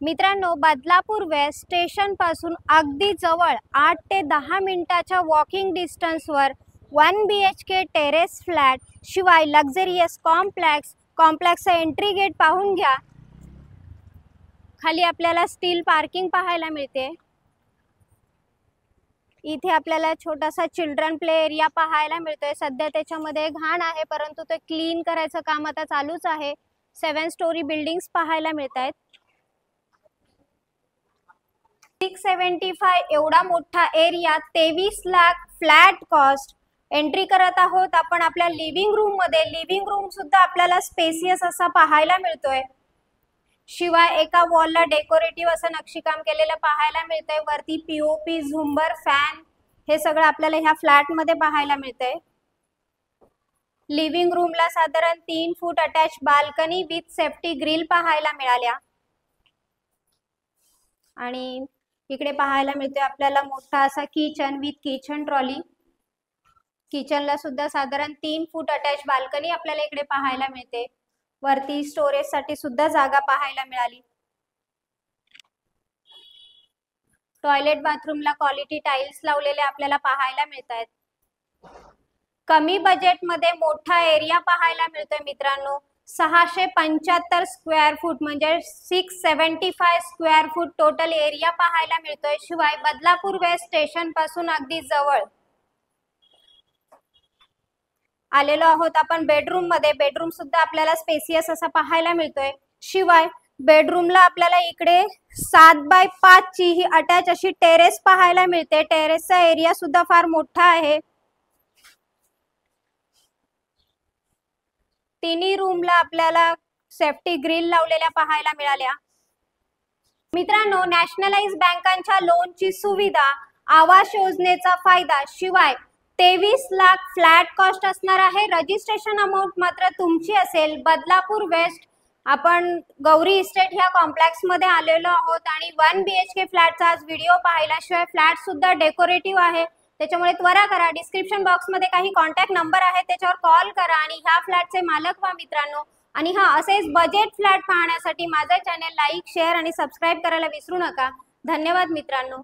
मित्रांनो, Badlapur waste station पासून अगदी जवळ 8 ते 10 मिनिटाच्या वॉकिंग डिस्टन्सवर 1 BHK टेरेस फ्लॅट शिवाय लक्झरियस कॉम्प्लेक्सचा एंट्री गेट पाहून घ्या। खाली आपल्याला स्टील पार्किंग पाहायला मिळते। इथे आपल्याला छोटासा चिल्ड्रन प्ले एरिया पाहायला मिळतोय। सध्या त्याच्यामध्ये घाण आहे, परंतु ते क्लीन करायचं काम आता चालूच आहे। 7 स्टोरी बिल्डिंग्स पाहायला मिळतात। 675 एवढा मोठा area, 23 lakh flat cost. Entry करत आहोत आपण आपल्या लिव्हिंग रूम मध्ये। लिव्हिंग रूम सुद्धा आपल्याला स्पेसियस असा पाहायला मिळतोय। शिवाय एका वॉलला डेकोरेटिव्ह असं नक्षीकाम केलेलं पाहायला मिळतंय। वरती POP, झुंबर, फॅन हे सगळं आपल्याला ह्या फ्लॅट मध्ये पाहायला मिळतंय। लिव्हिंग रूमला साधारण 3 foot attach balcony with safety grill पाहायला मिळाल्या। आणि इकडे पाहायला मिळतोय आपल्याला मोठा असा किचन विथ किचन ट्रॉली। किचनला सुद्धा साधारण 3 फूट अटॅच बाल्कनी आपल्याला इकडे पाहायला मिळते। वरती स्टोरेज साठी सुद्धा जागा पाहायला मिळाली। टॉयलेट बाथरूमला क्वालिटी टाइल्स लावलेले आपल्याला पाहायला मिळतात। कमी बजेट मध्ये मोठा एरिया पाहायला मिळतोय मित्रांनो। 675 स्क्वेअर फूट म्हणजे 675 स्क्वेअर फूट टोटल एरिया पाहायला मिळतोय। शिवाय बदलापूर वेस्ट स्टेशन पासून अगदी जवळ आलेलो आहोत आपण बेडरूम मध्ये। बेडरूम सुद्धा आपल्याला स्पेसियस असा पाहायला मिळतोय। शिवाय बेडरूमला आपल्याला इकडे 7 बाय 5 ची ही अटॅच अशी टेरेस पाहायला मिळते। टेरेसचा एरिया सुद्धा फार मोठा आहे। तिन्ही रूमला आपल्याला सेफ्टी ग्रिल लावलेल्या पाहायला मिळाल्या। मित्रांनो, नॅशनलाइज बँकांच्या लोनची सुविधा, आवास योजनेचा फायदा, शिवाय 23 लाख फ्लॅट कॉस्ट असणार आहे। रजिस्ट्रेशन अमाउंट मात्र तुमची असेल। बदलापूर वेस्ट आपण गौरी इस्टेट ह्या कॉम्प्लेक्स मध्ये आलेलो आहोत आणि 1 BHK फ्लॅटचा आज व्हिडिओ पाहिला। शिवाय फ्लॅट सुद्धा डेकोरेटिव्ह आहे, त्याच्यामुळे त्वरा करा। डिस्क्रिप्शन बॉक्स मध्ये काही कॉन्टॅक्ट नंबर आहे, त्याच्यावर कॉल करा आणि ह्या फ्लॅटचे मालक व्हा मित्रांनो। आणि असेच बजेट फ्लॅट पाहण्यासाठी माझे चॅनल लाईक, शेअर आणि सबस्क्राइब करायला विसरू नका। धन्यवाद मित्रांनो।